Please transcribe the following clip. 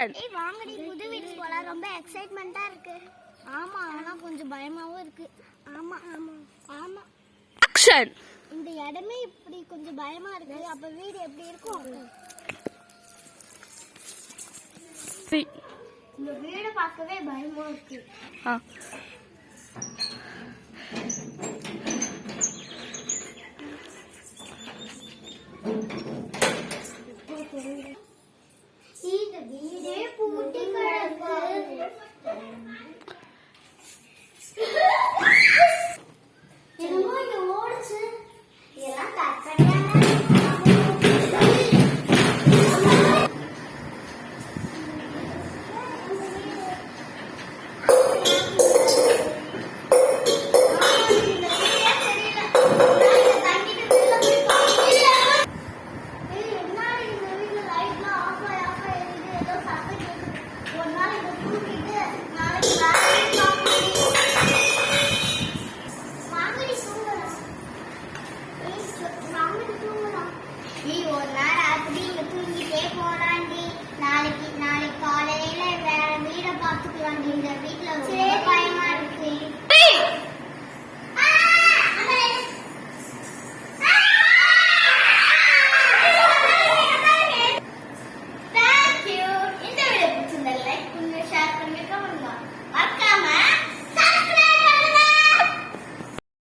ஏய் வாங்கடி புது வீட்டுக்கு போலாம். ரொம்ப எக்ஸைட்மெண்டா இருக்கு. ஆமா, ஆனா கொஞ்சம் பயமாவும் இருக்கு. ஆமா ஆமா ஆமா. ஆக்ஷன். இந்த இடமே இப்படி கொஞ்சம் பயமா இருக்கு. அப்ப வீடு எப்படி இருக்கும்? இந்த வீடு பார்க்கவே பயமா இருக்கு. இந்த வீடே பூட்டி கிடக்கு. என்னமோ இங்க ஓடுச்சு. இதெல்லாம் கற்பனையான நாளைக்கு காலையில வேற வீட பாத்துக்கலாம். இந்த வீட்டுல